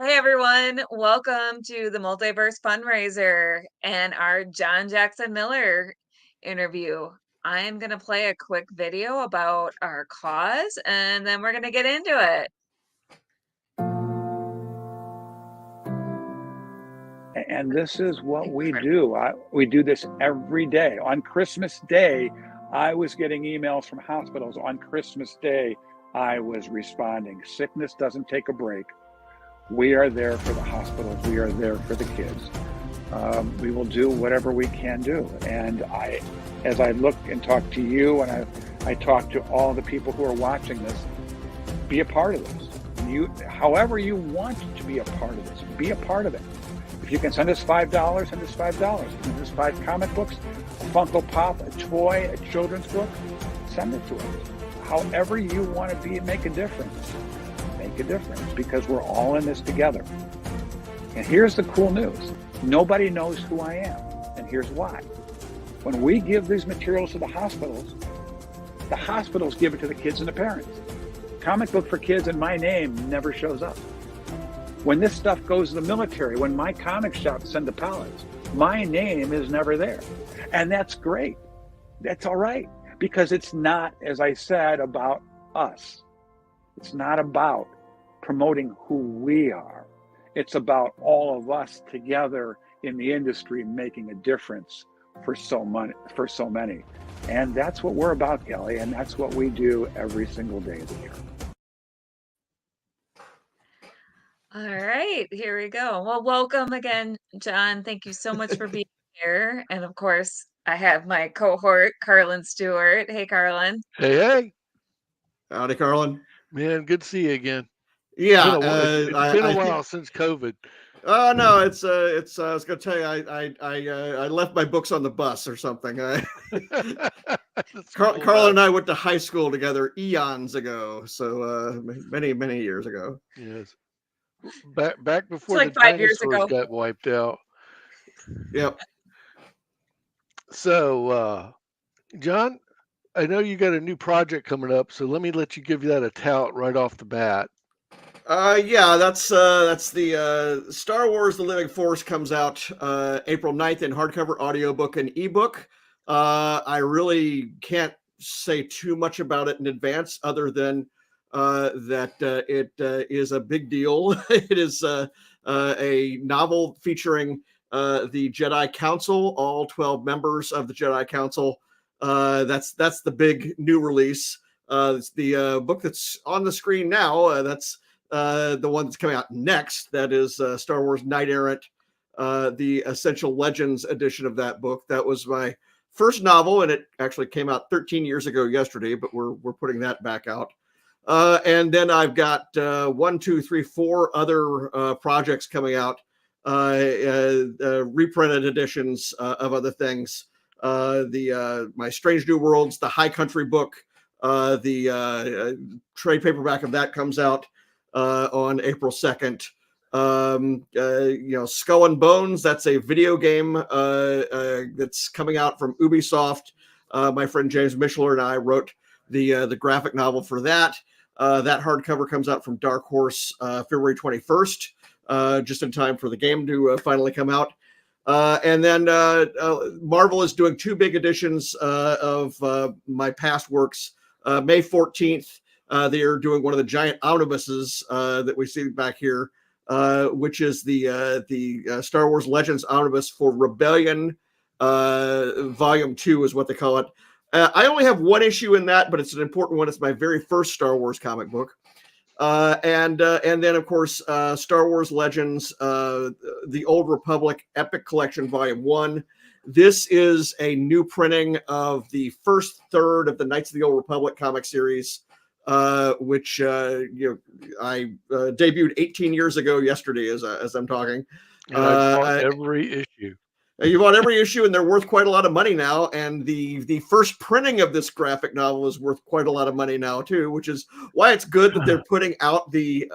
Hey everyone, welcome to the Multiverse Fundraiser and our John Jackson Miller interview. I am going to play a quick video about our cause and then we're going to get into it. And this is what we do. We do this every day. On Christmas Day, I was getting emails from hospitals. On Christmas Day, I was responding. Sickness doesn't take a break. We are there for the hospitals. We are there for the kids. We will do whatever we can do. And as I look and talk to you, and I talk to all the people who are watching this, be a part of this. However you want to be a part of this, be a part of it. If you can send us $5, send us $5. Send us 5 comic books, a Funko Pop, a toy, a children's book, send it to us. However you want to make a difference. Make a difference, because we're all in this together. And here's the cool news. Nobody knows who I am. And here's why. When we give these materials to the hospitals give it to the kids and the parents. Comic book for kids and my name never shows up. When this stuff goes to the military, when my comic shops send the pallets, my name is never there. And that's great. That's all right. Because it's not, as I said, about us. It's not about promoting who we are. It's about all of us together in the industry making a difference for so many. And that's what we're about, Kelly, and that's what we do every single day of the year. All right, here we go. Well, welcome again, John. Thank you so much for being here. And of course, I have my cohort, Carlin Stuart. Hey, Carlin. Hey. Howdy, Carlin. Man, good to see you again. Yeah, it's been a while since COVID. No, it's. I was going to tell you, I left my books on the bus or something. Carlin and I went to high school together eons ago, so many years ago. Yes, back before like the 5 years dinosaurs ago got wiped out. Yep. So, John, I know you got a new project coming up, so let me let you give that a tout right off the bat. Yeah, that's the Star Wars The Living Force comes out April 9th in hardcover, audiobook, and ebook. I really can't say too much about it in advance other than that it is a big deal. It is a novel featuring the Jedi Council, all 12 members of the Jedi Council. That's the big new release. It's the book that's on the screen now. That's the one that's coming out next. That is Star Wars Knight Errant, the Essential Legends edition of that book. That was my first novel, and it actually came out 13 years ago yesterday, but we're putting that back out. And then I've got 4 other projects coming out, reprinted editions of other things. My Strange New Worlds, the High Country book, the trade paperback of that comes out on April 2nd. Skull and Bones, that's a video game that's coming out from Ubisoft. My friend James Mishler and I wrote the graphic novel for that. That hardcover comes out from Dark Horse February 21st, just in time for the game to finally come out. And then Marvel is doing 2 big editions of my past works. May 14th, they are doing one of the giant omnibuses that we see back here, which is the Star Wars Legends omnibus for Rebellion, Volume 2 is what they call it. I only have 1 issue in that, but it's an important one. It's my very first Star Wars comic book. And then, of course, Star Wars Legends, The Old Republic Epic Collection, Volume 1. This is a new printing of the first third of the Knights of the Old Republic comic series, which I debuted 18 years ago yesterday as I'm talking. I bought every issue. You bought every issue, and they're worth quite a lot of money now. And the first printing of this graphic novel is worth quite a lot of money now too, which is why it's good that they're putting out the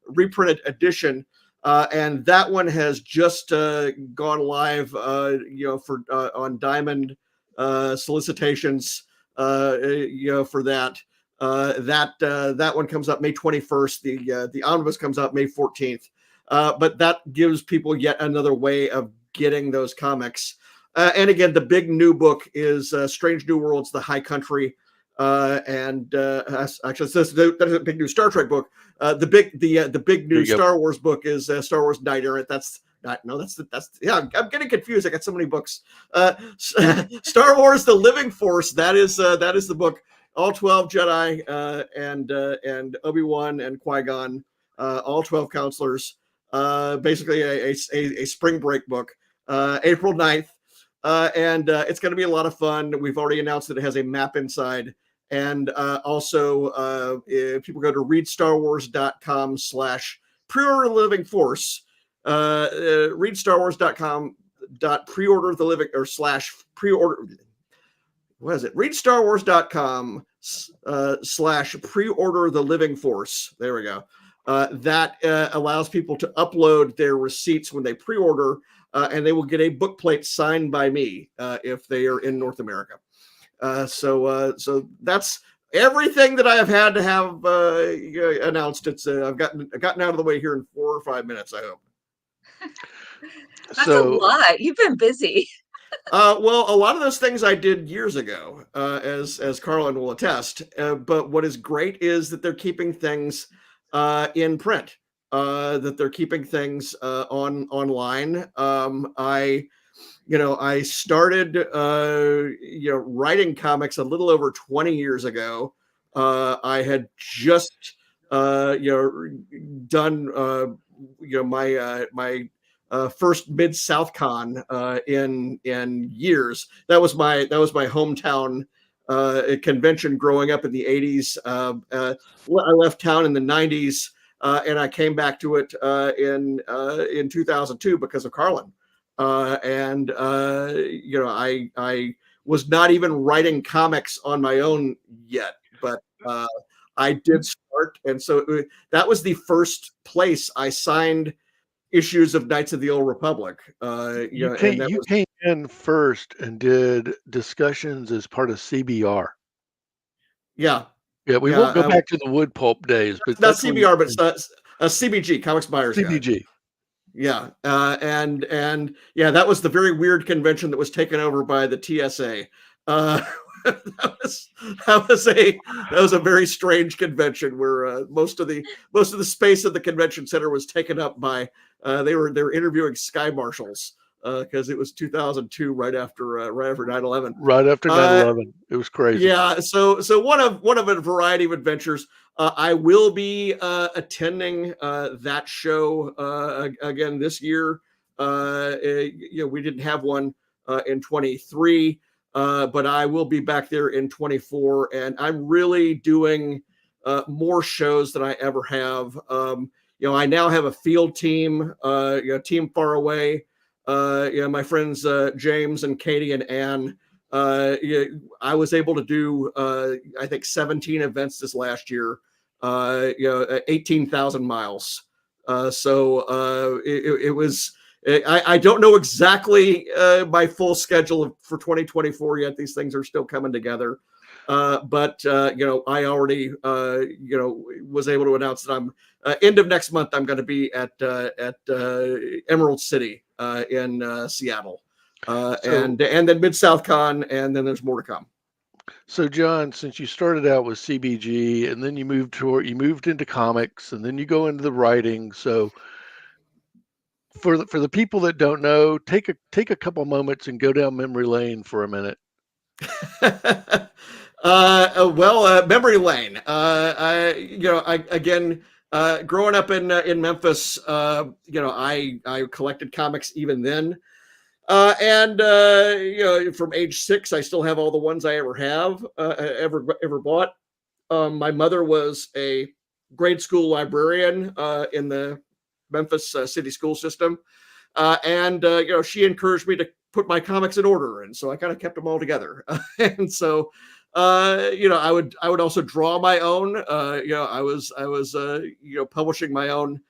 reprinted edition. And that one has just gone live, for on Diamond solicitations, for that. That one comes up May 21st. The omnibus comes out May 14th. But that gives people yet another way of getting those comics. And again, the big new book is Strange New Worlds: The High Country. Actually, that's a big new Star Trek book. The big new Star Wars book is Star Wars Knight Errant. That's I'm getting confused. I got so many books. Star Wars: The Living Force. That is the book. All 12 Jedi and Obi-Wan and Qui-Gon, all 12 counselors. Basically a spring break book. April 9th. And it's going to be a lot of fun. We've already announced that it has a map inside. And also, if people go to readstarwars.com/pre-order living force, readstarwars.com.pre-order the living or /pre-order. What is it? readstarwars.com /pre-order the living force. There we go. That allows people to upload their receipts when they pre-order, and they will get a book plate signed by me if they are in North America. So that's everything that I have had to have announced. It's I've gotten out of the way here in 4 or 5 minutes, I hope. That's a lot. You've been busy. Well, a lot of those things I did years ago, as Carlin will attest. But what is great is that they're keeping things in print. That they're keeping things online. I started writing comics a little over 20 years ago. I had just done my first Mid-South Con in years. That was my hometown convention growing up in the 80s. I left town in the 90s, and I came back to it in 2002 because of Carlin. I was not even writing comics on my own yet, but I did start, and so that was the first place I signed issues of Knights of the Old Republic. You came in first and did discussions as part of CBR. Yeah, we won't go back to the wood pulp days, but not CBR, but CBG, Comics Buyers Guide. CBG. Yeah, and that was the very weird convention that was taken over by the TSA. That was a very strange convention where most of the space of the convention center was taken up by they were interviewing sky marshals because it was 2002, right after 9/11. Right after 9/11, it was crazy. Yeah, so one of a variety of adventures. I will be attending that show again this year. We didn't have one in 23, but I will be back there in 24, and I'm really doing more shows than I ever have. I now have a field team, Team Far Away. My friends James and Katie and Ann. I was able to do I think 17 events this last year. 18,000 miles. It was. I don't know exactly my full schedule for 2024 yet. These things are still coming together. But I already was able to announce that I'm end of next month. I'm going to be at Emerald City in Seattle, and then Mid-South Con, and then there's more to come. So, John, since you started out with CBG, and then you moved into comics, and then you go into the writing. So, for the people that don't know, take a couple moments and go down memory lane for a minute. Memory lane. Growing up in Memphis, I collected comics even then. From age 6, I still have all the ones I ever bought. My mother was a grade school librarian in the Memphis city school system. She encouraged me to put my comics in order. And so I kind of kept them all together. And so, I would also draw my own. I was publishing my own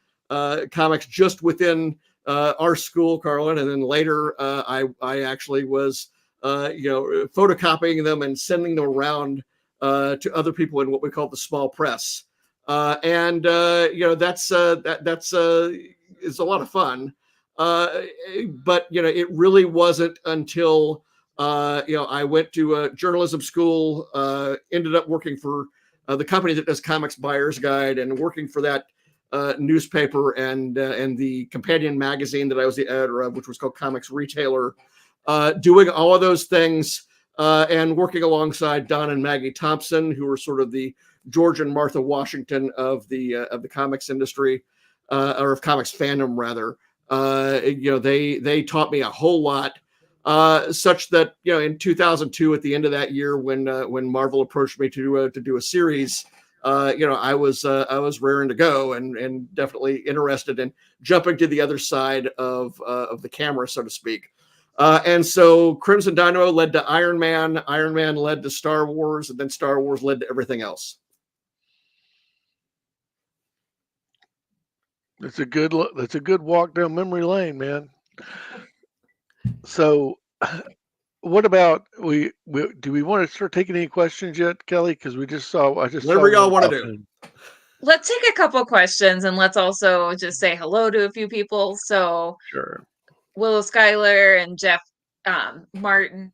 comics just within our school, Carlin, and then later I actually was photocopying them and sending them around to other people in what we call the small press. That's is a lot of fun. But it really wasn't until I went to journalism school, ended up working for the company that does Comics Buyer's Guide, and working for that newspaper and the companion magazine that I was the editor of, which was called Comics Retailer, doing all of those things and working alongside Don and Maggie Thompson, who were sort of the George and Martha Washington of the comics industry, or of comics fandom rather. They taught me a whole lot. Such that in 2002, at the end of that year, when Marvel approached me to do a series, I was raring to go and definitely interested in jumping to the other side of the camera, so to speak. And so Crimson Dynamo led to Iron Man, Iron Man led to Star Wars, and then Star Wars led to everything else. That's a good walk down memory lane, man. So what about do we want to start taking any questions yet, Kelly? Because I just whatever y'all want to do. Let's take a couple questions, and let's also just say hello to a few people. So sure. Willow Schuyler and Jeff Martin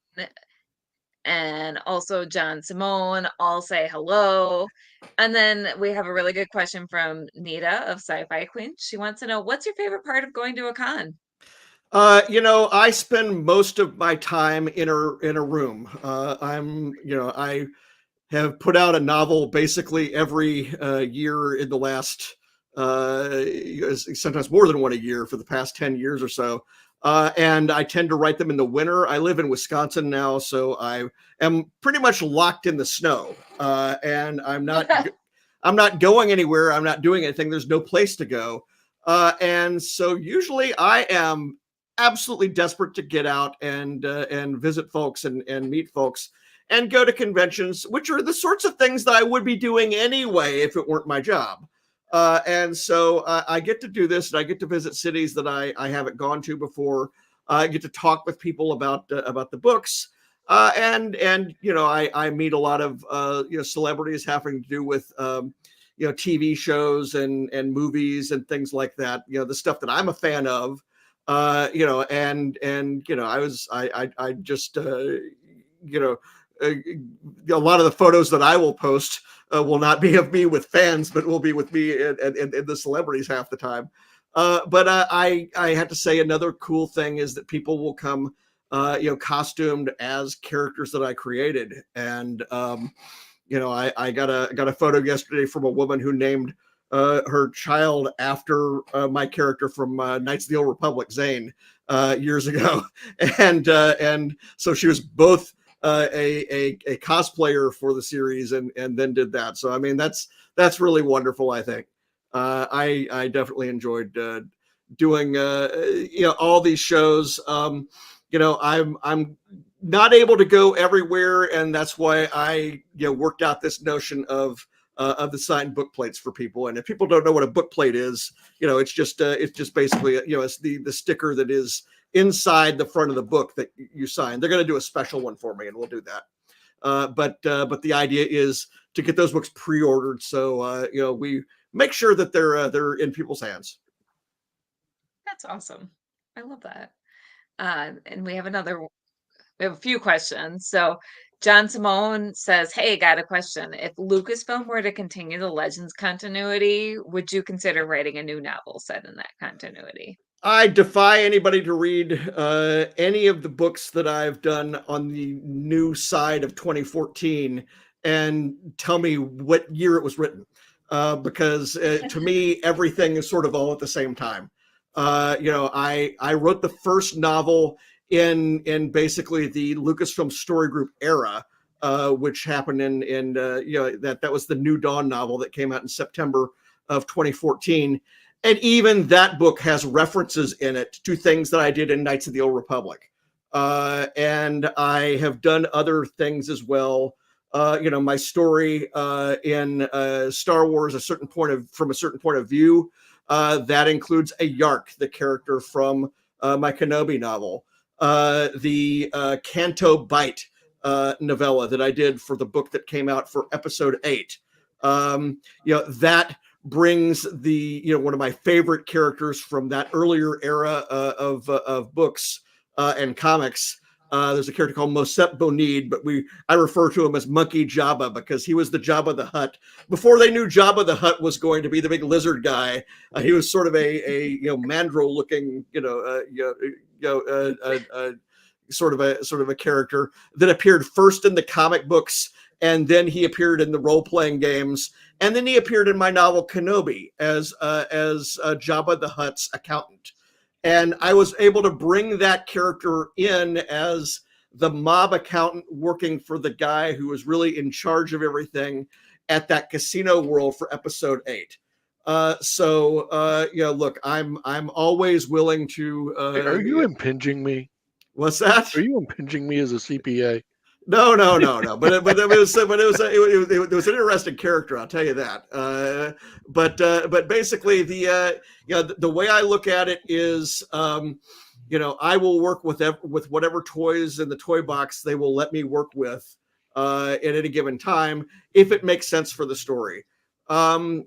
and also John Simone all say hello. And then we have a really good question from Nita of Sci-Fi Queen. She wants to know, what's your favorite part of going to a con? I spend most of my time in a room. I have put out a novel basically every year in the last, sometimes more than one a year for the past 10 years or so. And I tend to write them in the winter. I live in Wisconsin now, so I am pretty much locked in the snow. And I'm not going anywhere. I'm not doing anything. There's no place to go. And so usually I am absolutely desperate to get out and visit folks and meet folks and go to conventions, which are the sorts of things that I would be doing anyway if it weren't my job. And so I get to do this, and I get to visit cities that I haven't gone to before. I get to talk with people about the books, and I meet a lot of celebrities having to do with TV shows and movies and things like that. The stuff that I'm a fan of. I just a lot of the photos that I will post will not be of me with fans, but will be with me and the celebrities half the time. But I have to say, another cool thing is that people will come, costumed as characters that I created. And, I got a photo yesterday from a woman who named her child after my character from Knights of the Old Republic, Zane, years ago. And so she was both a cosplayer for the series and then did that. So I mean that's really wonderful. I think I definitely enjoyed doing all these shows. I'm not able to go everywhere, and that's why I worked out this notion of the signed book plates for people. And if people don't know what a book plate is, it's just basically it's the sticker that is inside the front of the book that you sign. They're going to do a special one for me, and we'll do that. But the idea is to get those books pre-ordered, so we make sure that they're in people's hands. That's awesome. I love that. And we have a few questions. So John Simone says, "Hey, got a question. If Lucasfilm were to continue the Legends continuity, would you consider writing a new novel set in that continuity?" I defy anybody to read any of the books that I've done on the new side of 2014 and tell me what year it was written, because to me, everything is sort of all at the same time. I wrote the first novel in basically the Lucasfilm Story Group era, which happened in that was the New Dawn novel that came out in September of 2014. And even that book has references in it to things that I did in Knights of the Old Republic. And I have done other things as well. My story in Star Wars, from a certain point of view, that includes a Yark, the character from my Kenobi novel. The Canto Bite novella that I did for the book that came out for episode 8. That brings one of my favorite characters from that earlier era of books and comics. There's a character called Mosep Bonid, but I refer to him as Monkey Jabba because he was the Jabba the Hutt before they knew Jabba the Hutt was going to be the big lizard guy. He was sort of a mandrill looking sort of a character that appeared first in the comic books, and then he appeared in the role-playing games, and then he appeared in my novel Kenobi as Jabba the Hutt's accountant. And I was able to bring that character in as the mob accountant working for the guy who was really in charge of everything at that casino world for episode 8. Look, I'm always willing to. Are you impinging me? What's that? Are you impinging me as a CPA? No. But it was an interesting character, I'll tell you that. But basically, the way I look at it is, I will work with whatever toys in the toy box they will let me work with at any given time if it makes sense for the story. My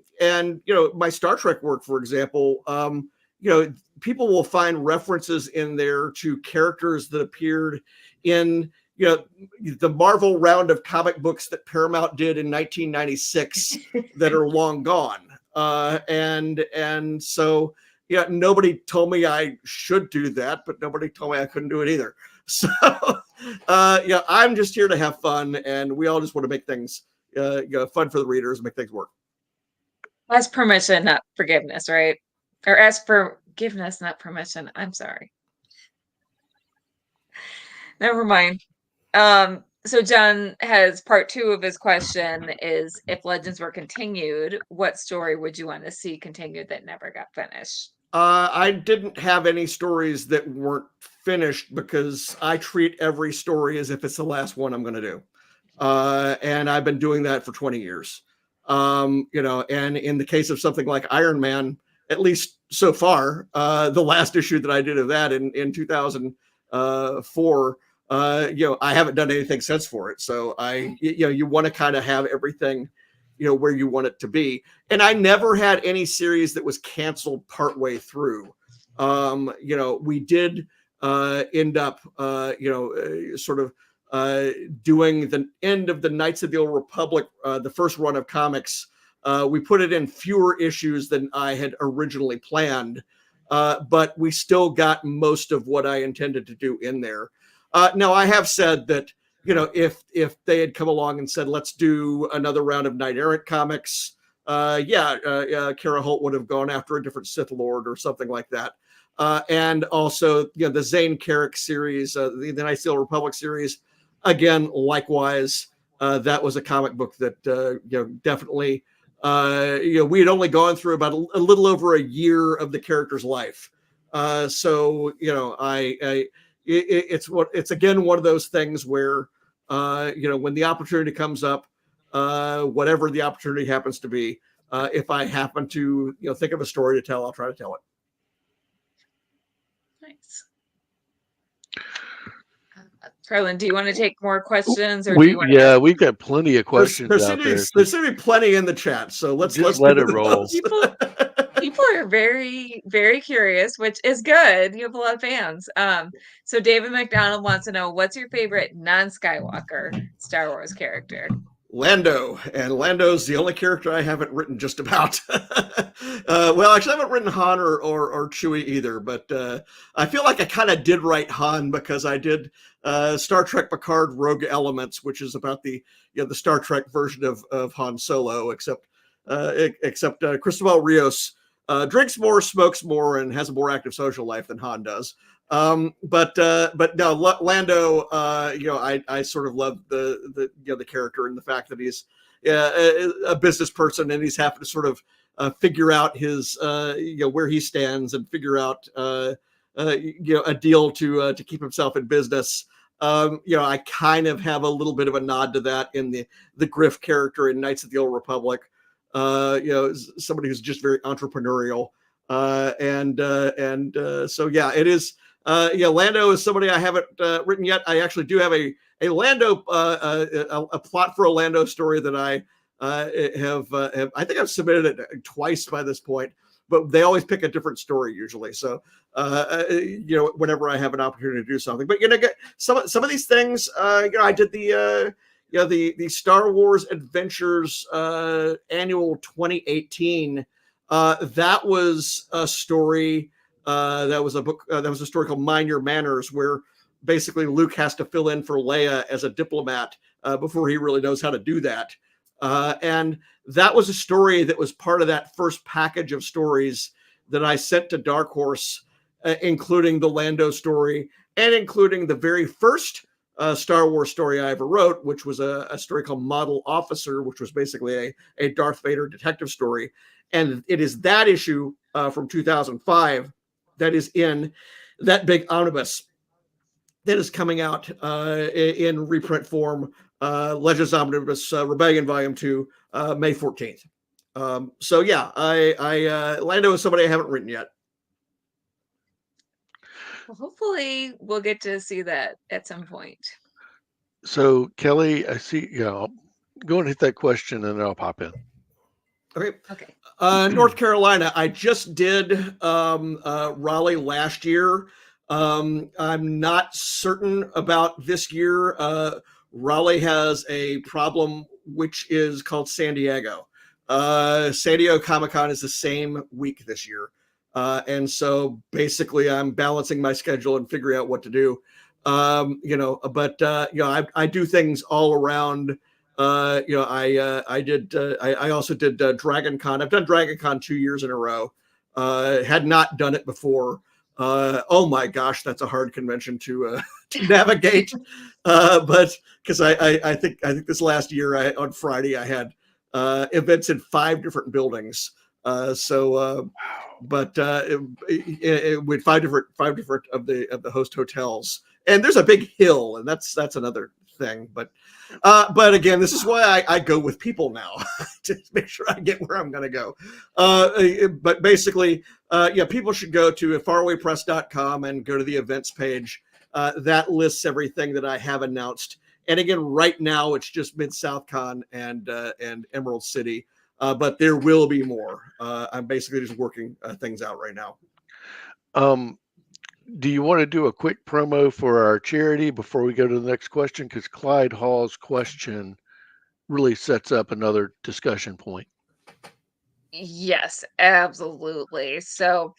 Star Trek work, for example, people will find references in there to characters that appeared in the Marvel round of comic books that Paramount did in 1996 that are long gone. So nobody told me I should do that, but nobody told me I couldn't do it either. So I'm just here to have fun, and we all just want to make things fun for the readers and make things work. Ask permission, not forgiveness, right? Or ask for forgiveness, not permission. I'm sorry. Never mind. So John has part 2 of his question is, if Legends were continued, what story would you want to see continued that never got finished? I didn't have any stories that weren't finished because I treat every story as if it's the last one I'm going to do. And I've been doing that for 20 years. And in the case of something like Iron Man, at least so far, the last issue that I did of that in 2004, I haven't done anything since for it. So you want to kind of have everything, where you want it to be. And I never had any series that was canceled partway through. We did end up, doing the end of the Knights of the Old Republic, the first run of comics. We put it in fewer issues than I had originally planned, but we still got most of what I intended to do in there. Now, I have said that, if they had come along and said, let's do another round of Knight Errant comics, Kara Holt would have gone after a different Sith Lord or something like that. And also, the Zane Carrick series, the Knights of the Old Republic series, again, likewise, that was a comic book that, definitely, we had only gone through about a little over a year of the character's life. It's again one of those things where when the opportunity comes up, whatever the opportunity happens to be, if I happen to think of a story to tell, I'll try to tell it. Nice. Carlin, do you want to take more questions, or we've got plenty of questions there out there. There seem to be plenty in the chat, so let's let it roll. People are very, very curious, which is good. You have a lot of fans. So David McDonald wants to know, what's your favorite non-Skywalker Star Wars character? Lando, and Lando's the only character I haven't written just about. Well, actually, I haven't written Han or Chewie either, but I feel like I kind of did write Han because I did Star Trek Picard Rogue Elements, which is about the Star Trek version of Han Solo, except Cristobal Rios drinks more, smokes more, and has a more active social life than Han does. But no, Lando, I sort of love the character and the fact that he's a business person and he's having to sort of figure out his where he stands and figure out a deal to keep himself in business. I kind of have a little bit of a nod to that in the Griff character in Knights of the Old Republic. Somebody who's just very entrepreneurial, so yeah, it is. Yeah, Lando is somebody I haven't written yet. I actually do have a Lando a plot for a Lando story that I have. I think I've submitted it twice by this point, but they always pick a different story usually. So whenever I have an opportunity to do something, but some of these things, I did the Star Wars Adventures annual 2018. That was a story. That was a book. That was a story called Mind Your Manners, where basically Luke has to fill in for Leia as a diplomat before he really knows how to do that. And that was a story that was part of that first package of stories that I sent to Dark Horse, including the Lando story and including the very first Star Wars story I ever wrote, which was a story called Model Officer, which was basically a Darth Vader detective story. And it is that issue from 2005 that is in that big omnibus that is coming out in reprint form, Legends Omnibus Rebellion Volume 2, May 14th. So yeah, I Lando is somebody I haven't written yet. Well, hopefully we'll get to see that at some point. So Kelly, I see. Go and hit that question, and then I'll pop in. Okay. Okay. North Carolina. I just did Raleigh last year. I'm not certain about this year. Raleigh has a problem, which is called San Diego. San Diego Comic-Con is the same week this year. And so basically I'm balancing my schedule and figuring out what to do. I do things all around. I also did Dragon Con. I've done Dragon Con 2 years in a row. Had not done it before. Oh my gosh, that's a hard convention to navigate. But because I think this last year on Friday I had events in 5 different buildings. With 5 different of the host hotels, and there's a big hill, and that's another thing. But again, this is why I go with people now to make sure I get where I'm going to go. But basically, people should go to farawaypress.com and go to the events page. That lists everything that I have announced. And again, right now it's just Mid-South Con and Emerald City. But there will be more. I'm basically just working things out right now. Do you want to do a quick promo for our charity before we go to the next question? Because Clyde Hall's question really sets up another discussion point. Yes, absolutely. So,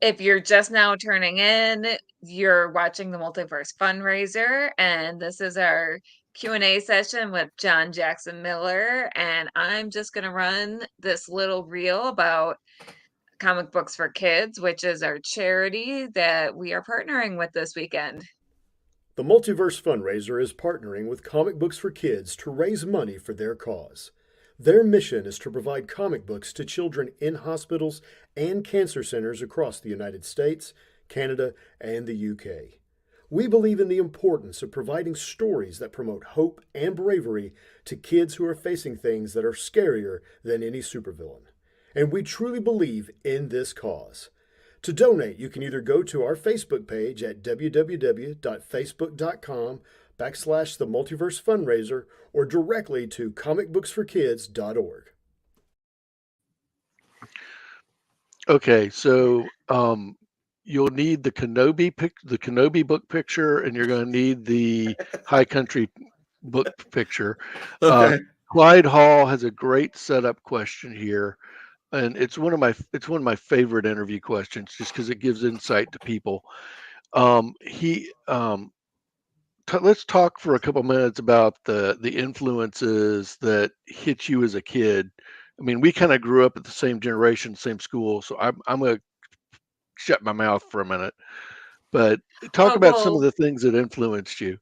if you're just now turning in, you're watching the Multiverse Fundraiser, and this is our Q&A session with John Jackson Miller, and I'm just going to run this little reel about Comic Books for Kids, which is our charity that we are partnering with this weekend. The Multiverse Fundraiser is partnering with Comic Books for Kids to raise money for their cause. Their mission is to provide comic books to children in hospitals and cancer centers across the United States, Canada, and the UK. We believe in the importance of providing stories that promote hope and bravery to kids who are facing things that are scarier than any supervillain. And we truly believe in this cause. To donate, you can either go to our Facebook page at www.facebook.com/The Multiverse Fundraiser or directly to comicbooksforkids.org. Okay, so you'll need the Kenobi book picture, and you're going to need the High Country book picture. Okay. Clyde Hall has a great setup question here, and it's one of my favorite interview questions, just because it gives insight to people. Let's talk for a couple minutes about the influences that hit you as a kid. I mean, we kind of grew up at the same generation, same school, so I'm going to shut my mouth for a minute. But talk about some of the things that influenced you.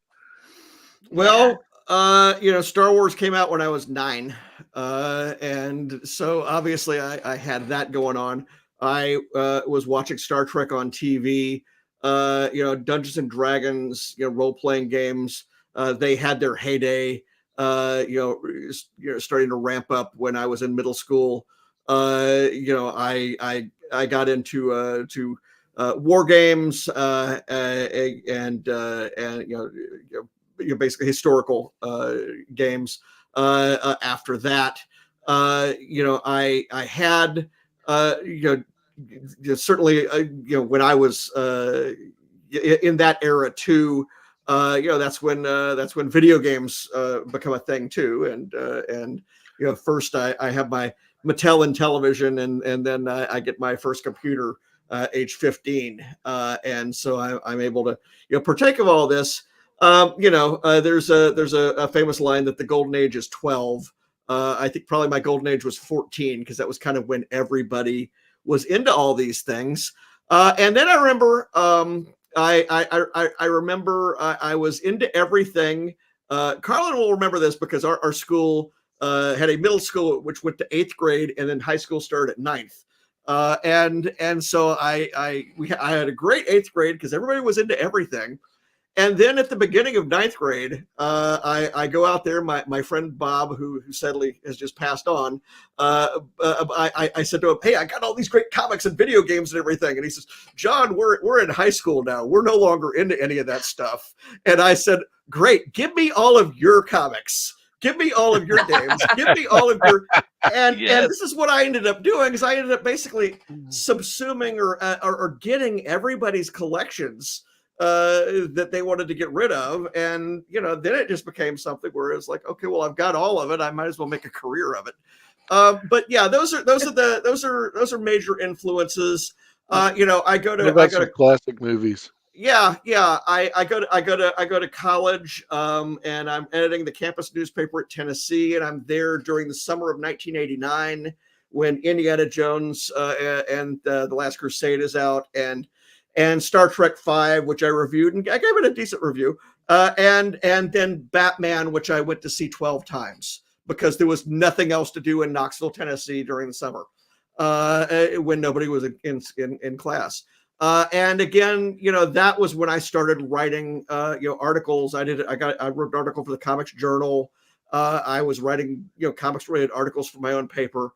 Well, Star Wars came out when I was 9. And so obviously I had that going on. I was watching Star Trek on TV, Dungeons and Dragons, role-playing games. They had their heyday, starting to ramp up when I was in middle school. I got into war games, basically historical games. After that, I had certainly when I was in that era too. That's when video games become a thing too, and first I have my Mattel and television, and then I get my first computer age 15, and so I'm able to partake of all this. There's a famous line that the golden age is 12. I think probably my golden age was 14 because that was kind of when everybody was into all these things. And then I remember I remember I was into everything. Carlin will remember this because our school had a middle school which went to 8th grade, and then high school started at 9th. And so I had a great 8th grade because everybody was into everything. And then at the beginning of 9th grade, I go out there. My friend Bob, who sadly has just passed on, I said to him, "Hey, I got all these great comics and video games and everything." And he says, "John, we're in high school now. We're no longer into any of that stuff." And I said, "Great, give me all of your comics. Give me all of your games. Give me all of your." And this is what I ended up doing, is I ended up basically subsuming or getting everybody's collections that they wanted to get rid of. And then it just became something where it's like, okay, well, I've got all of it, I might as well make a career of it. But yeah, those are major influences. I go to classic movies. Yeah, I go to college, and I'm editing the campus newspaper at Tennessee, and I'm there during the summer of 1989 when Indiana Jones and the Last Crusade is out, and Star Trek V, which I reviewed, and I gave it a decent review, and then Batman, which I went to see 12 times because there was nothing else to do in Knoxville, Tennessee during the summer when nobody was in class. And again, that was when I started writing, articles. I wrote an article for the Comics Journal. I was writing, comics related articles for my own paper.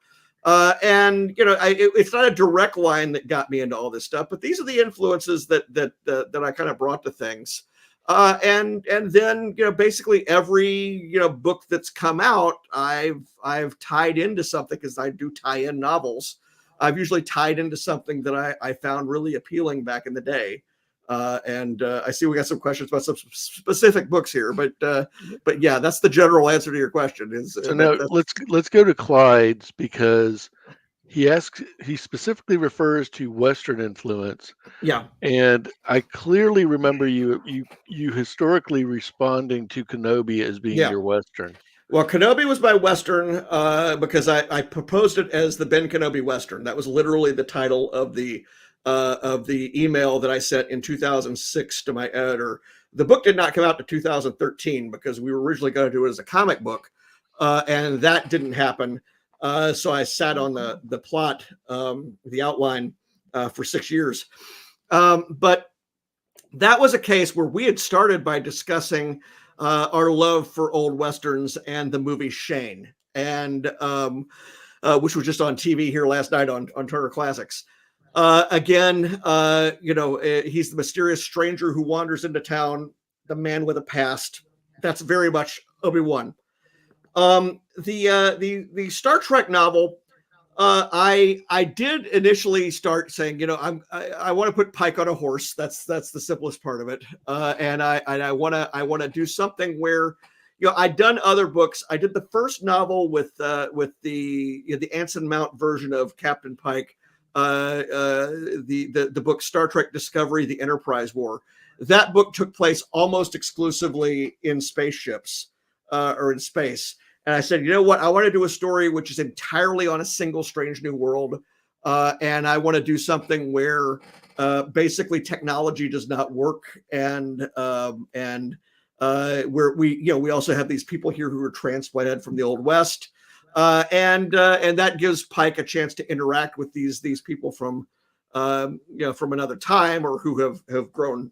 And it's not a direct line that got me into all this stuff, but these are the influences that I kind of brought to things. And then basically every book that's come out, I've tied into something, because I do tie in novels. I've usually tied into something that I found really appealing back in the day. And I see we got some questions about some specific books here, but yeah, that's the general answer to your question. So now let's go to Clyde's, because he specifically refers to Western influence. Yeah. And I clearly remember you historically responding to Kenobi as being your Western. Well, Kenobi was my Western because I proposed it as the Ben Kenobi Western. That was literally the title of the email that I sent in 2006 to my editor. The book did not come out to 2013 because we were originally going to do it as a comic book, and that didn't happen. So I sat on the plot, the outline, for 6 years. But that was a case where we had started by discussing our love for old Westerns and the movie Shane, and which was just on TV here last night on Turner Classics. Again, he's the mysterious stranger who wanders into town, the man with a past. That's very much Obi-Wan. The Star Trek novel, I did initially start saying, I want to put Pike on a horse. That's the simplest part of it. And I want to do something where, I'd done other books. I did the first novel with the Anson Mount version of Captain Pike, the book Star Trek Discovery: The Enterprise War. That book took place almost exclusively in spaceships or in space. And I said, you know what? I want to do a story which is entirely on a single strange new world. And I want to do something where basically technology does not work. And where we also have these people here who are transplanted from the Old West. And that gives Pike a chance to interact with these people from another time, or who have grown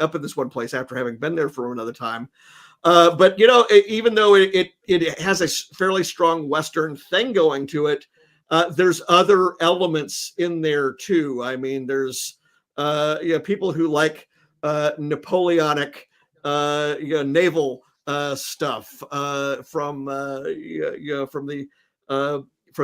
up in this one place after having been there for another time. But even though it has a fairly strong Western thing going to it, there's other elements in there too. I mean, there's people who like Napoleonic naval stuff from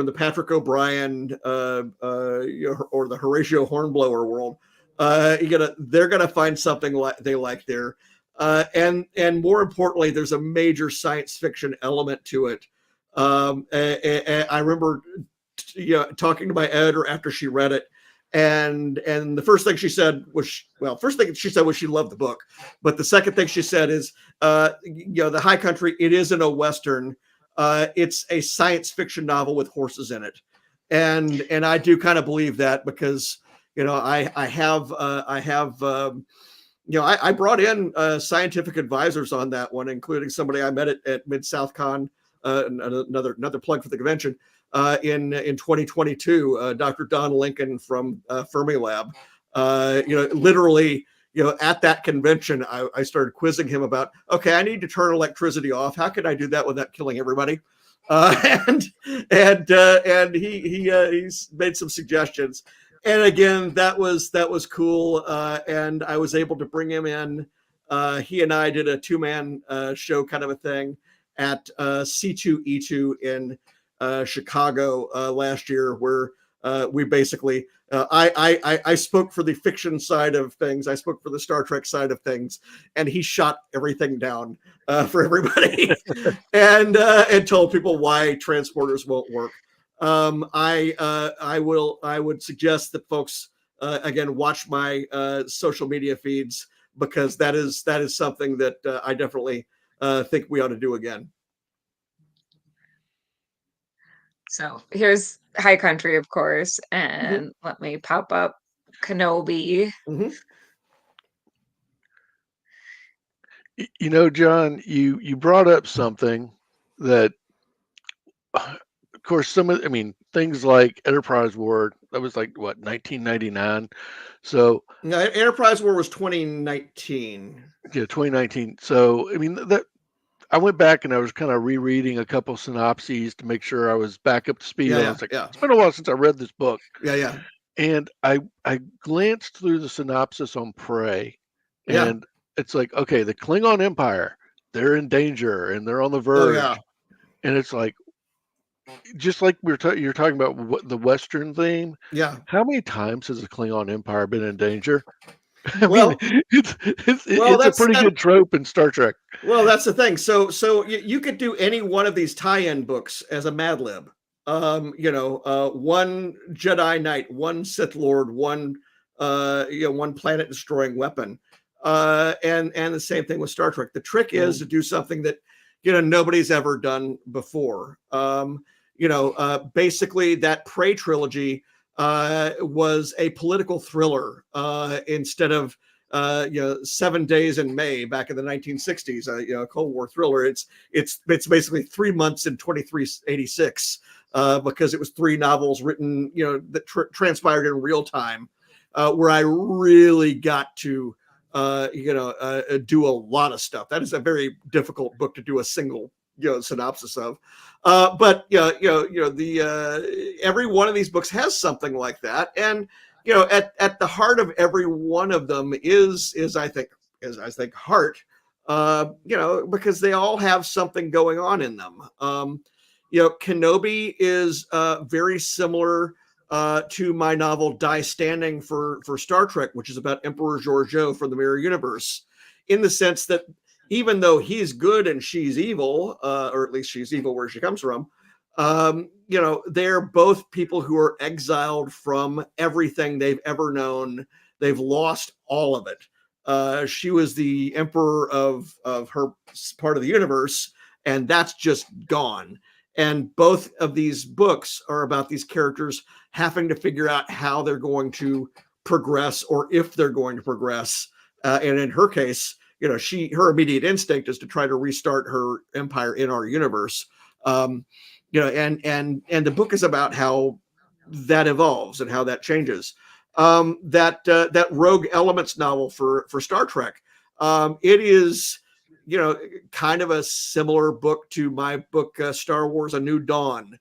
the Patrick O'Brien or the Horatio Hornblower world. They're gonna find something like they like there, and more importantly, there's a major science fiction element to it. And I remember, talking to my editor after she read it, and the first thing she said was, first thing she said was she loved the book, but the second thing she said is, the High Country, it isn't a Western. It's a science fiction novel with horses in it, and I do kind of believe that because I brought in scientific advisors on that one, including somebody I met at Mid South Con, another plug for the convention, in 2022, Dr. Don Lincoln from Fermilab. Literally, at that convention, I started quizzing him about, okay, I need to turn electricity off. How can I do that without killing everybody? And he's made some suggestions. And again, that was cool. And I was able to bring him in. He and I did a 2-man show kind of a thing at C2E2 in Chicago last year, where we basically I spoke for the fiction side of things. I spoke for the Star Trek side of things, and he shot everything down for everybody and told people why transporters won't work. I would suggest that folks again watch my social media feeds, because that is something that I definitely think we ought to do again. So here's High Country, of course, and let me pop up Kenobi. John, you brought up something that, of course, things like Enterprise War, that was like what, 1999. So no, Enterprise War was 2019. Yeah, 2019. So that I went back and I was kind of rereading a couple synopses to make sure I was back up to speed. It's been a while since I read this book. Yeah. And I glanced through the synopsis on Prey, and it's like, okay, the Klingon Empire, they're in danger and they're on the verge. And it's like, just like you're talking about what the Western theme. Yeah. How many times has the Klingon Empire been in danger? It's a pretty good trope in Star Trek. Well, that's the thing. So you could do any one of these tie-in books as a Mad Lib. One Jedi Knight, one Sith Lord, one planet-destroying weapon, and the same thing with Star Trek. The trick is to do something that nobody's ever done before. Basically, that Prey trilogy was a political thriller instead of 7 Days in May back in the 1960s, a Cold War thriller. It's basically 3 months in 2386 because it was 3 novels written that transpired in real time, where I really got to do a lot of stuff. That is a very difficult book to do a single synopsis of. But every one of these books has something like that, and at the heart of every one of them is I think heart, because they all have something going on in them. Kenobi is very similar to my novel Die Standing for Star Trek, which is about Emperor Georgiou from the Mirror Universe, in the sense that even though he's good and she's evil, or at least she's evil where she comes from, they're both people who are exiled from everything they've ever known. They've lost all of it. She was the emperor of her part of the universe, and that's just gone. And both of these books are about these characters having to figure out how they're going to progress, or if they're going to progress. And in her case, her immediate instinct is to try to restart her empire in our universe. And the book is about how that evolves and how that changes. That Rogue Elements novel for Star Trek, it is kind of a similar book to my book Star Wars: A New Dawn,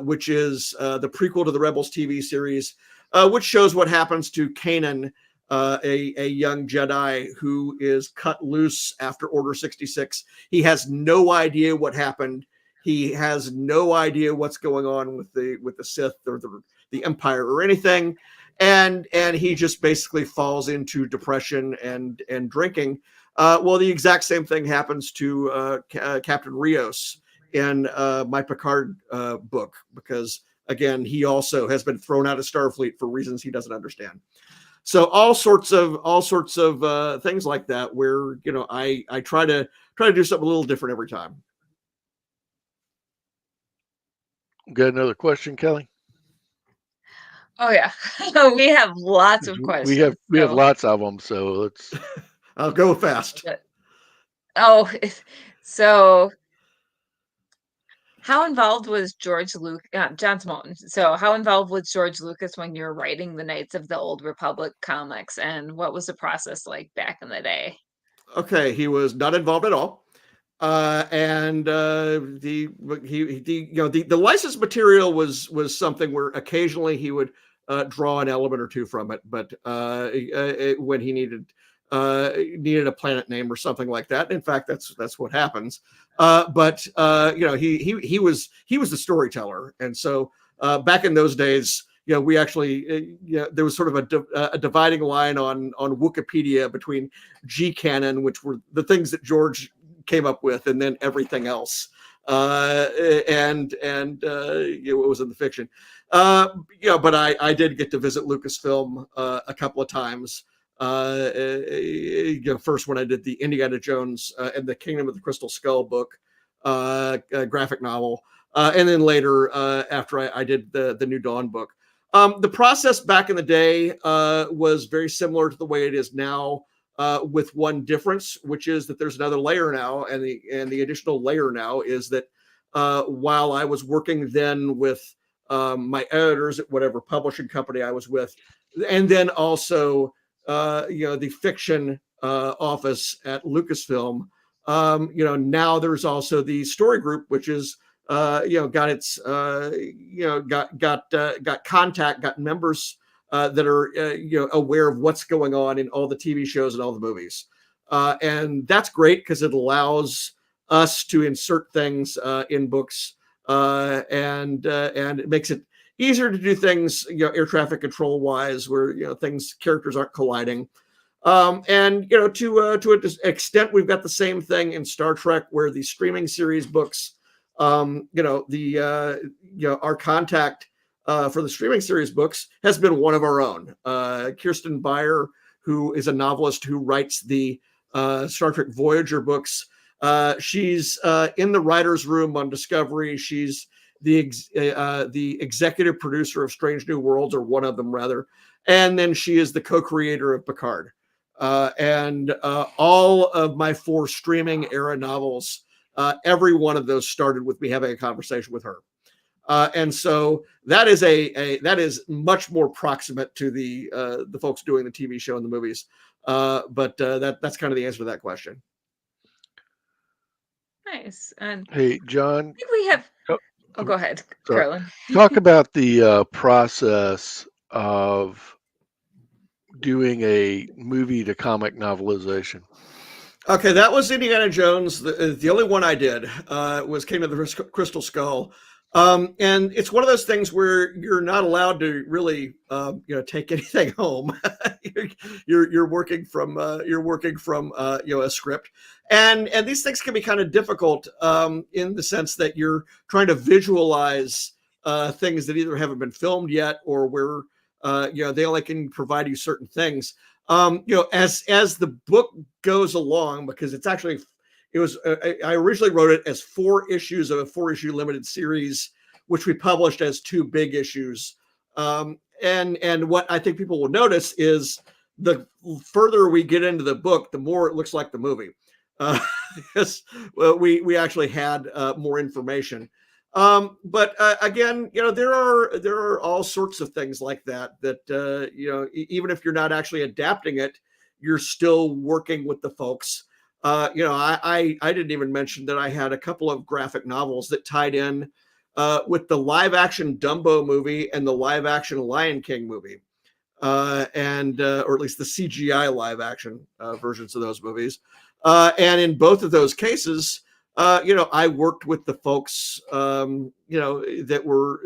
which is the prequel to the Rebels TV series, which shows what happens to Kanan a young Jedi who is cut loose after Order 66. He has no idea what happened. He has no idea what's going on with the Sith or the Empire or anything, and he just basically falls into depression and drinking. Well, the exact same thing happens to Captain Rios in my Picard book, because again, he also has been thrown out of Starfleet for reasons he doesn't understand. So all sorts of things like that, where I try to do something a little different every time. Got another question, Kelly? Oh yeah, we have lots of questions. We have lots of them, so let's. I'll go fast. Oh, so how involved was John Smolton? So how involved was George Lucas when you were writing the Knights of the Old Republic comics, and what was the process like back in the day? Okay, he was not involved at all. And the licensed material was something where occasionally he would draw an element or two from it, but when he needed a planet name or something like that. In fact, that's what happens. But he was the storyteller, and so back in those days, we actually, there was sort of a dividing line on Wikipedia between G canon, which were the things that George came up with, and then everything else, and what was in the fiction. But I did get to visit Lucasfilm a couple of times. First when I did the Indiana Jones and the Kingdom of the Crystal Skull book, graphic novel, and then later after I did the New Dawn book. The process back in the day was very similar to the way it is now, with one difference, which is that there's another layer now, and the additional layer now is that while I was working then with my editors at whatever publishing company I was with, and then also the fiction office at Lucasfilm, now there's also the story group, which is got its got members that are aware of what's going on in all the TV shows and all the movies, and that's great because it allows us to insert things in books, and it makes it easier to do things air traffic control wise, where characters aren't colliding. And to an extent, we've got the same thing in Star Trek, where the streaming series books, our contact for the streaming series books has been one of our own. Kirsten Beyer, who is a novelist who writes the Star Trek Voyager books, she's in the writer's room on Discovery. She's the executive producer of Strange New Worlds, or one of them rather, and then she is the co-creator of Picard. And all of my 4 streaming era novels, every one of those started with me having a conversation with her. And so that is that is much more proximate to the folks doing the TV show and the movies. But that's kind of the answer to that question. Nice. And Hey, John. I think we have. Oh, go ahead, Carlin. Talk about the process of doing a movie to comic novelization. Okay, that was Indiana Jones. The only one I did was Kingdom of the Crystal Skull. And it's one of those things where you're not allowed to really, take anything home. you're working from a script, and these things can be kind of difficult in the sense that you're trying to visualize things that either haven't been filmed yet, or where they only can provide you certain things. As the book goes along, because I originally wrote it as 4 issues of a 4-issue limited series, which we published as 2 big issues. And what I think people will notice is the further we get into the book, the more it looks like the movie, because we actually had more information. But again, there are all sorts of things like that even if you're not actually adapting it, you're still working with the folks. I didn't even mention that I had a couple of graphic novels that tied in with the live action Dumbo movie and the live action Lion King movie. and or at least the CGI live action versions of those movies. And in both of those cases, I worked with the folks, that were,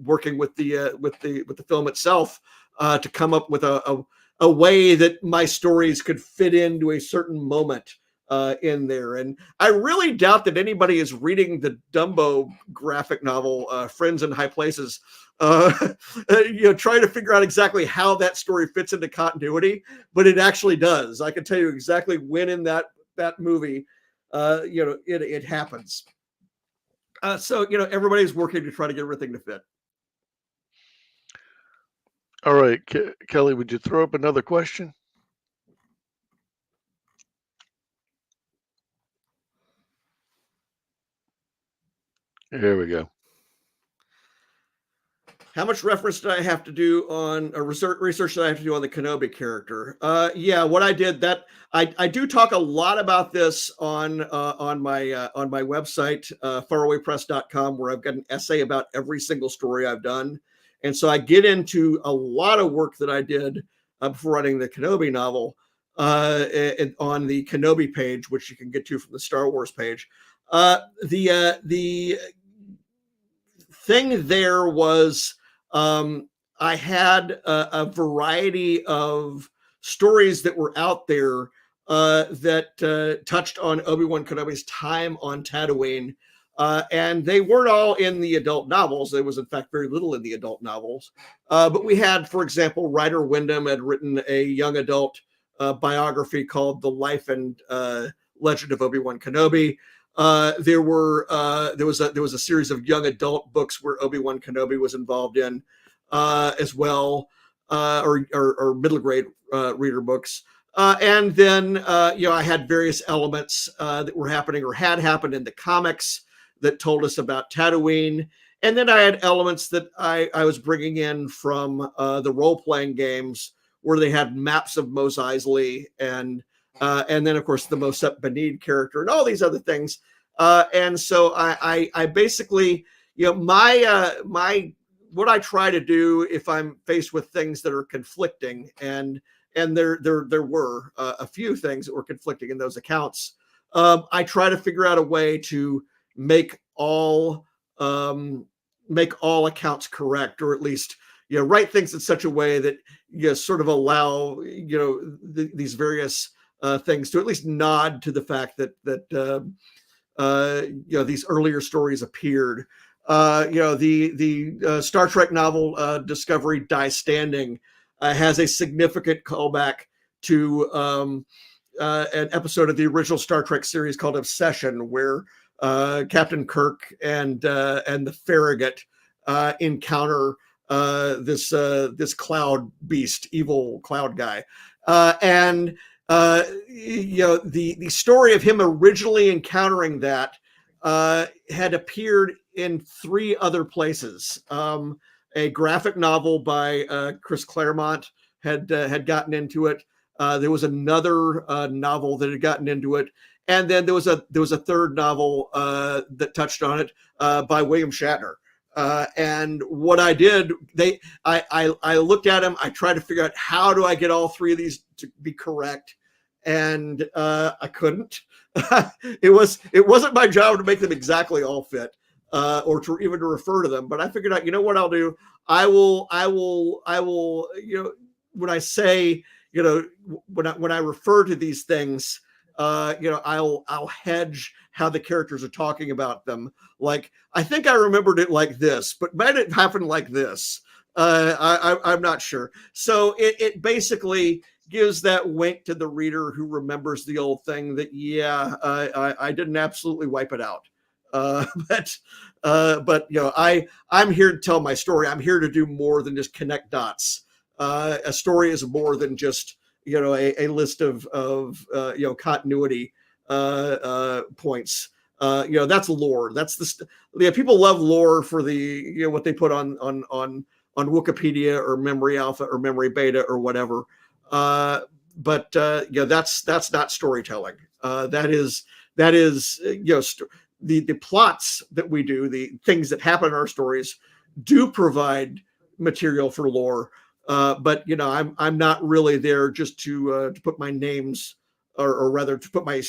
working with the film itself to come up with a way that my stories could fit into a certain moment in there. And I really doubt that anybody is reading the Dumbo graphic novel, Friends in High Places, trying to figure out exactly how that story fits into continuity, but it actually does. I can tell you exactly when in that movie, it happens. So everybody's working to try to get everything to fit. All right, Kelly, would you throw up another question? There we go. How much reference did I have to do on research that I have to do on the Kenobi character? Yeah, what I did that I do talk a lot about this on my website, farawaypress.com, where I've got an essay about every single story I've done. And so I get into a lot of work that I did before writing the Kenobi novel on the Kenobi page, which you can get to from the Star Wars page. The thing there was I had a variety of stories that were out there that touched on Obi-Wan Kenobi's time on Tatooine. And they weren't all in the adult novels. There was, in fact, very little in the adult novels. But we had, for example, Ryder Wyndham had written a young adult biography called The Life and Legend of Obi-Wan Kenobi. There was a series of young adult books where Obi-Wan Kenobi was involved in as well, or middle grade reader books. And then I had various elements that were happening or had happened in the comics that told us about Tatooine. And then I had elements that I was bringing in from the role-playing games where they had maps of Mos Eisley and then, of course, the Mosep Benid character and all these other things. And so I basically, my what I try to do if I'm faced with things that are conflicting, and there were a few things that were conflicting in those accounts. I try to figure out a way to make all accounts correct, or at least write things in such a way that sort of allow these various things to at least nod to the fact that these earlier stories appeared. The Star Trek novel Discovery Die Standing has a significant callback to an episode of the original Star Trek series called Obsession, where Captain Kirk and the Farragut encounter this cloud beast, evil cloud guy, and the story of him originally encountering that had appeared in 3 other places. A graphic novel by Chris Claremont had gotten into it. There was another novel that had gotten into it, and then there was a third novel that touched on it by William Shatner. And what I did, I looked at them. I tried to figure out how do I get all 3 of these to be correct, and I couldn't. It wasn't my job to make them exactly all fit, or to even to refer to them. But I figured out, what I'll do. I will. When I say, when I refer to these things, I'll hedge how the characters are talking about them. Like, I think I remembered it like this, but might it happen like this? I'm not sure. So it basically gives that wink to the reader who remembers the old thing that, I didn't absolutely wipe it out. But I'm here to tell my story. I'm here to do more than just connect dots. A story is more than just a list of continuity points. That's lore. That's people love lore for the what they put on Wikipedia or Memory Alpha or Memory Beta or whatever. But that's not storytelling. That is the plots that we do, the things that happen in our stories, do provide material for lore. But I'm not really there just to put my names, or rather to put my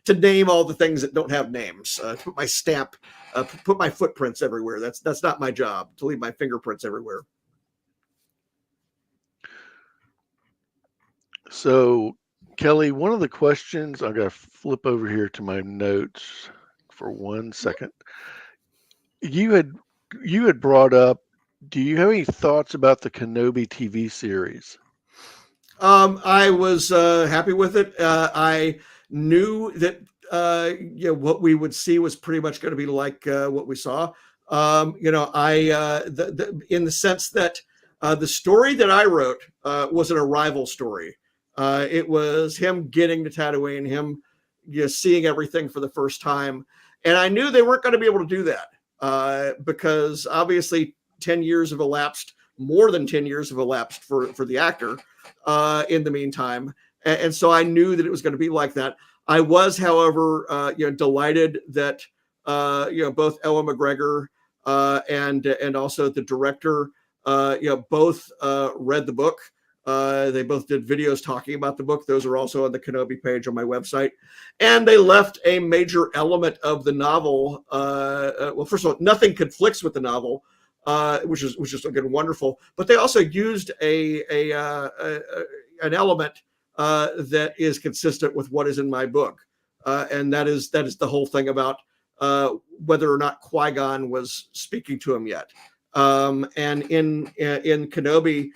to name all the things that don't have names, to put my stamp, put my footprints everywhere. That's not my job, to leave my fingerprints everywhere. So, Kelly, one of the questions, I got to flip over here to my notes for 1 second. You had brought up, do you have any thoughts about the Kenobi TV series? I was happy with it. I knew that what we would see was pretty much going to be like what we saw. In the sense that the story that I wrote was an arrival story. It was him getting to Tatooine, him seeing everything for the first time, and I knew they weren't going to be able to do that because obviously 10 years have elapsed. More than 10 years have elapsed for the actor in the meantime. And so I knew that it was going to be like that. I was, however, delighted that, both Ella McGregor and also the director, both read the book. They both did videos talking about the book. Those are also on the Kenobi page on my website. And they left a major element of the novel. Well, first of all, nothing conflicts with the novel. Which is again wonderful. But they also used an element that is consistent with what is in my book, and that is the whole thing about whether or not Qui-Gon was speaking to him yet. And in Kenobi,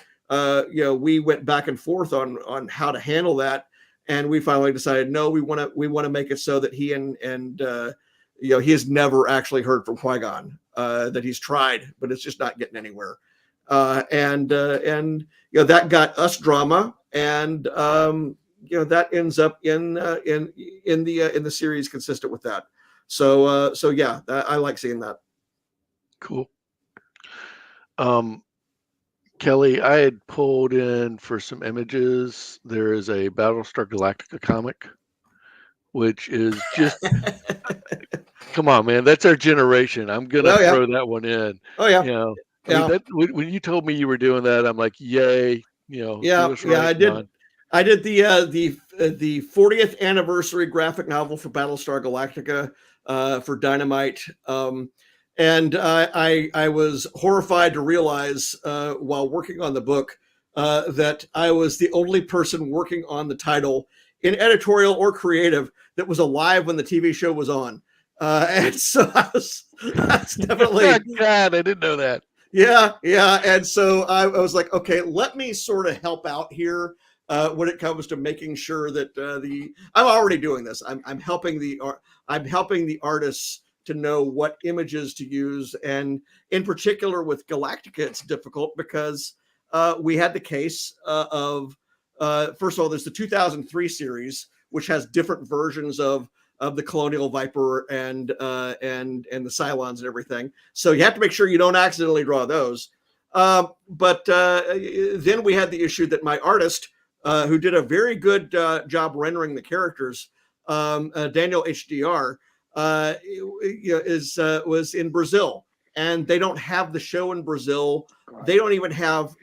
we went back and forth on how to handle that, and we finally decided no, we want to make it so that he and he has never actually heard from Qui-Gon. That he's tried, but it's just not getting anywhere. And that got us drama, and that ends up in the series consistent with that. So yeah, I like seeing that. Cool. Kelly, I had pulled in for some images. There is a Battlestar Galactica comic, which is just come on, man. That's our generation. I'm gonna throw that one in. Oh yeah. When you told me you were doing that, I'm like, yay. I did. I did the 40th anniversary graphic novel for Battlestar Galactica for Dynamite. And I was horrified to realize while working on the book that I was the only person working on the title in editorial or creative that was alive when the TV show was on. And so that's definitely. Oh, God, I didn't know that. Yeah. And so I was like, okay, let me sort of help out here when it comes to making sure that I'm already doing this. I'm helping the artists to know what images to use, and in particular with Galactica, it's difficult because we had the case of first of all, there's the 2003 series, which has different versions of the Colonial Viper and the Cylons and everything. So you have to make sure you don't accidentally draw those. But then we had the issue that my artist, who did a very good job rendering the characters, Daniel HDR, was in Brazil, and they don't have the show in Brazil. They don't even have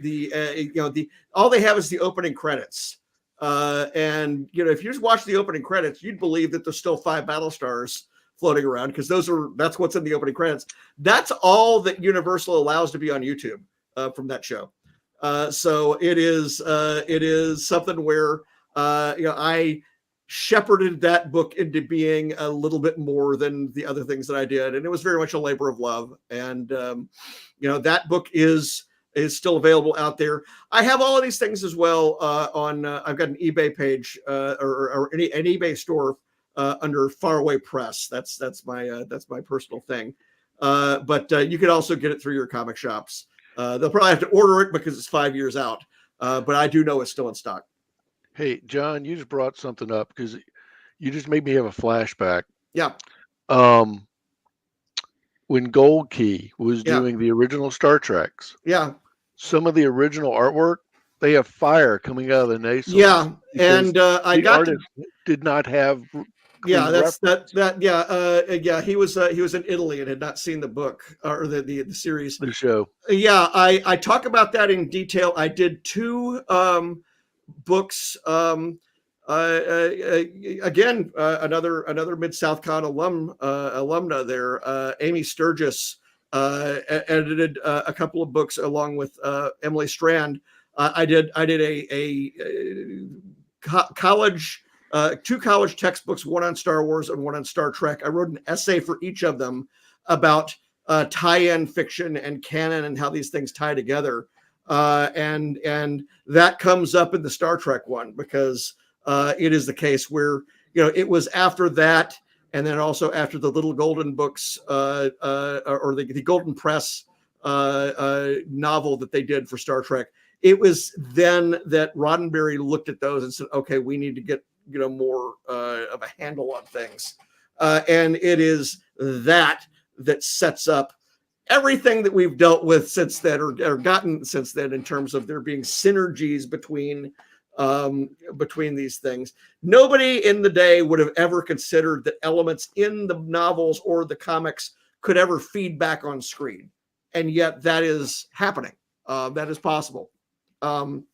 all they have is the opening credits. And if you just watch the opening credits, you'd believe that there's still 5 Battlestars floating around because that's what's in the opening credits. That's all that Universal allows to be on YouTube from that show. So it is something where I shepherded that book into being a little bit more than the other things that I did, and it was very much a labor of love. And that book is still available out there. I have all of these things as well on. I've got an eBay page or an eBay store under Faraway Press. That's my personal thing. But you could also get it through your comic shops. They'll probably have to order it because it's 5 years out. But I do know it's still in stock. Hey, John, you just brought something up because you just made me have a flashback. Yeah. When Gold Key was doing the original Star Treks. Yeah. Some of the original artwork, they have fire coming out of the nacelles. Yeah. And artist did not have clean reference. Yeah. He was in Italy and had not seen the book or the series. The show. Yeah, I talk about that in detail. I did two books. Again, another Mid South Con alumna there, Amy Sturgis, edited a couple of books along with Emily Strand. I did a college. Two college textbooks, one on Star Wars and one on Star Trek. I wrote an essay for each of them about tie-in fiction and canon and how these things tie together. And that comes up in the Star Trek one because it is the case where, it was after that, and then also after the Little Golden books or the Golden Press novel that they did for Star Trek. It was then that Roddenberry looked at those and said, okay, we need to get more of a handle on things. And it is that sets up everything that we've dealt with since then or gotten since then in terms of there being synergies between these things. Nobody in the day would have ever considered that elements in the novels or the comics could ever feed back on screen. And yet that is happening. That is possible. I'm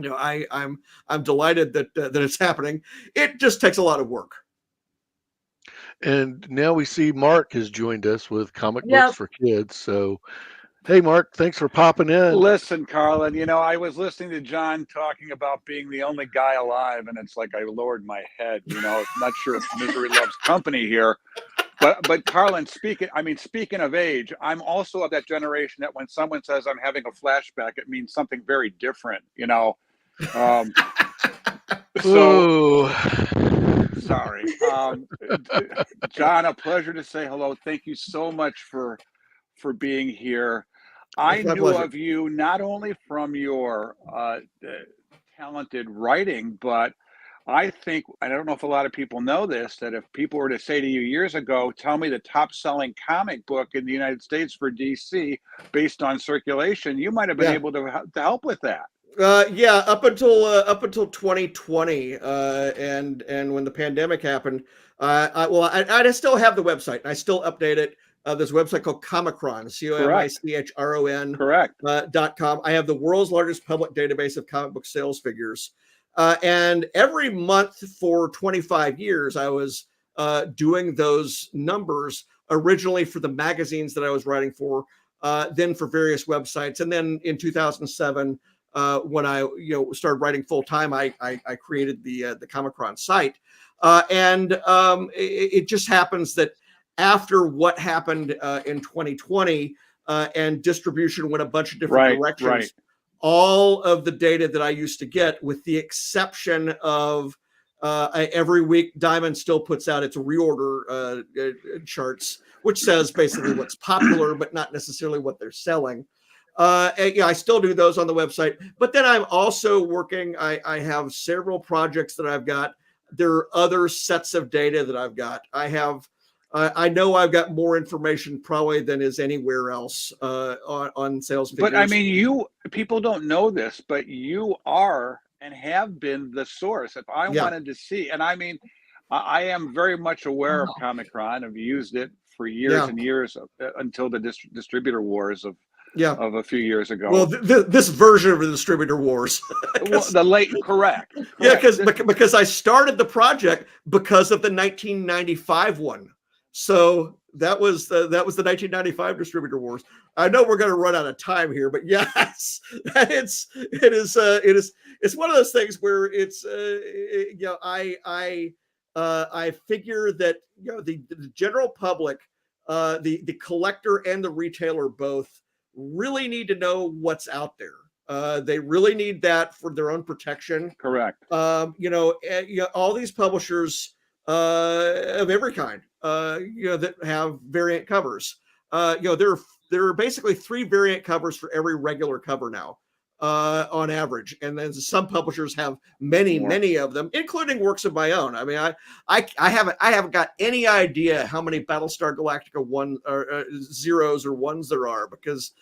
delighted that it's happening. It just takes a lot of work. And now we see Mark has joined us with Comic Yep. Books for Kids. So, hey, Mark, thanks for popping in. Listen, Carlin, I was listening to John talking about being the only guy alive, and it's like I lowered my head. I'm not sure if misery loves company here. But Carlin, speaking of age, I'm also of that generation that when someone says I'm having a flashback, it means something very different, Ooh. Sorry. John, a pleasure to say hello. Thank you so much for being here. I knew pleasure. of you not only from your talented writing, but I think, I don't know if a lot of people know this, that if people were to say to you years ago, tell me the top selling comic book in the United States for DC based on circulation, you might have been able to help with that. Up until 2020, and when the pandemic happened, I still have the website. I still update it. There's a website called Comicron, COMICHRON. Correct. .com. I have the world's largest public database of comic book sales figures. And every month for 25 years, I was doing those numbers originally for the magazines that I was writing for, then for various websites. And then in 2007, when I started writing full time, I created the Comicron site. And it just happens that after what happened in 2020 and distribution went a bunch of different directions, right. All of the data that I used to get, with the exception of every week, Diamond still puts out its reorder charts, which says basically what's popular, but not necessarily what they're selling. I still do those on the website, but then I'm also working. I have several projects that I've got. There are other sets of data that I've got. I know I've got more information probably than is anywhere else on sales figures. But people don't know this, but you are and have been the source. If I wanted to see, and I am very much aware of Comicron. I've used it for years and years until the distributor wars of a few years ago. Well, this version of the distributor wars. Correct. Yeah, because I started the project because of the 1995 one. So that was the 1995 distributor wars. I know we're going to run out of time here, but yes, it's one of those things where it's I figure that the general public, the collector and the retailer both really need to know what's out there. They really need that for their own protection. Correct. All these publishers of every kind, that have variant covers. There are basically 3 variant covers for every regular cover now, on average. And then some publishers have many of them, including works of my own. I haven't got any idea how many Battlestar Galactica zeros or ones there are, because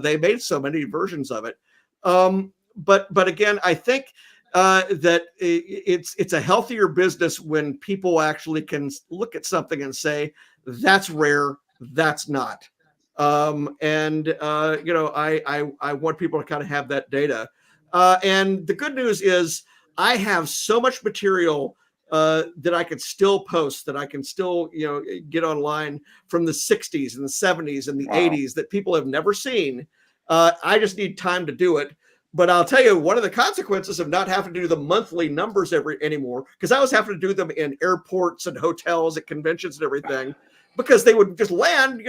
they made so many versions of it. But again, I think that it's a healthier business when people actually can look at something and say, that's rare, that's not. I want people to kind of have that data. And the good news is I have so much material that I can still post, that I can still, get online from the 60s and the 70s and the 80s that people have never seen. I just need time to do it. But I'll tell you, one of the consequences of not having to do the monthly numbers anymore, because I was having to do them in airports and hotels at conventions and everything, because they would just land,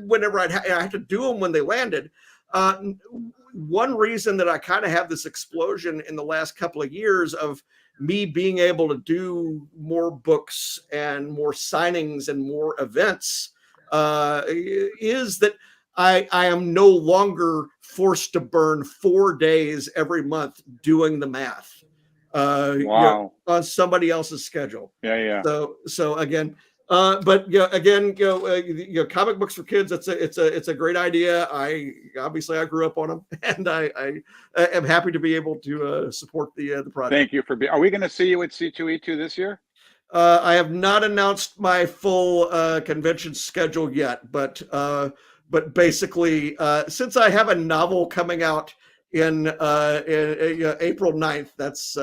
whenever I had to do them when they landed. One reason that I kind of have this explosion in the last couple of years of me being able to do more books and more signings and more events is that I am no longer forced to burn 4 days every month doing the math on somebody else's schedule. Yeah. So again, but comic books for kids, it's a great idea. I grew up on them, and I am happy to be able to support the project. Thank you for being. Are we going to see you at C2E2 this year? I have not announced my full convention schedule yet, but basically, since I have a novel coming out in April 9th, that's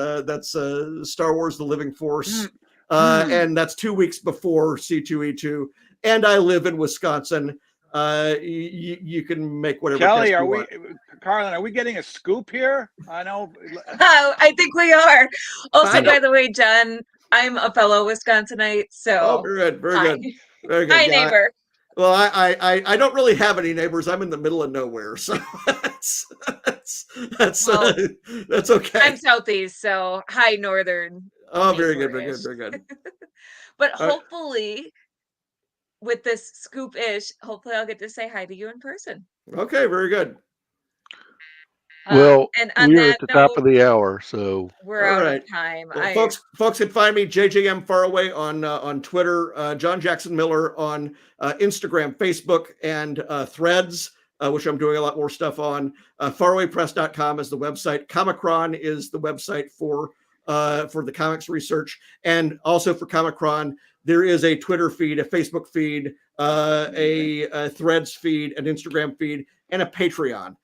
Star Wars: The Living Force, and that's 2 weeks before C2E2, and I live in Wisconsin. You can make whatever. Kelly, Carlin, are we getting a scoop here? I know. Oh, I think we are. Also, by the way, John, I'm a fellow Wisconsinite, so very good. Hi, neighbor. Well, I don't really have any neighbors. I'm in the middle of nowhere, so that's okay. I'm southeast, so high northern. Oh, very good. But hopefully, with this scoop-ish, hopefully I'll get to say hi to you in person. Okay, very good. Well, and we're at the top of the hour, so we're out of time. Well, folks can find me JJM Faraway on Twitter, John Jackson Miller on Instagram, Facebook, and Threads, which I'm doing a lot more stuff on. Farawaypress.com is the website. Comicron is the website for the comics research, and also for Comicron, there is a Twitter feed, a Facebook feed, a Threads feed, an Instagram feed, and a Patreon.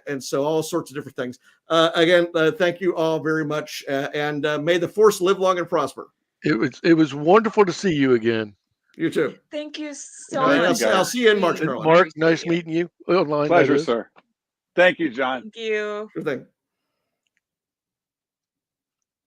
And so all sorts of different things. Again, thank you all very much, and may the Force live long and prosper. It was wonderful to see you again. You too. Thank you so much. I'll see you in March, Carolyn. Mark, nice meeting you online. Pleasure, sir. Thank you, John. Thank you. Good thing.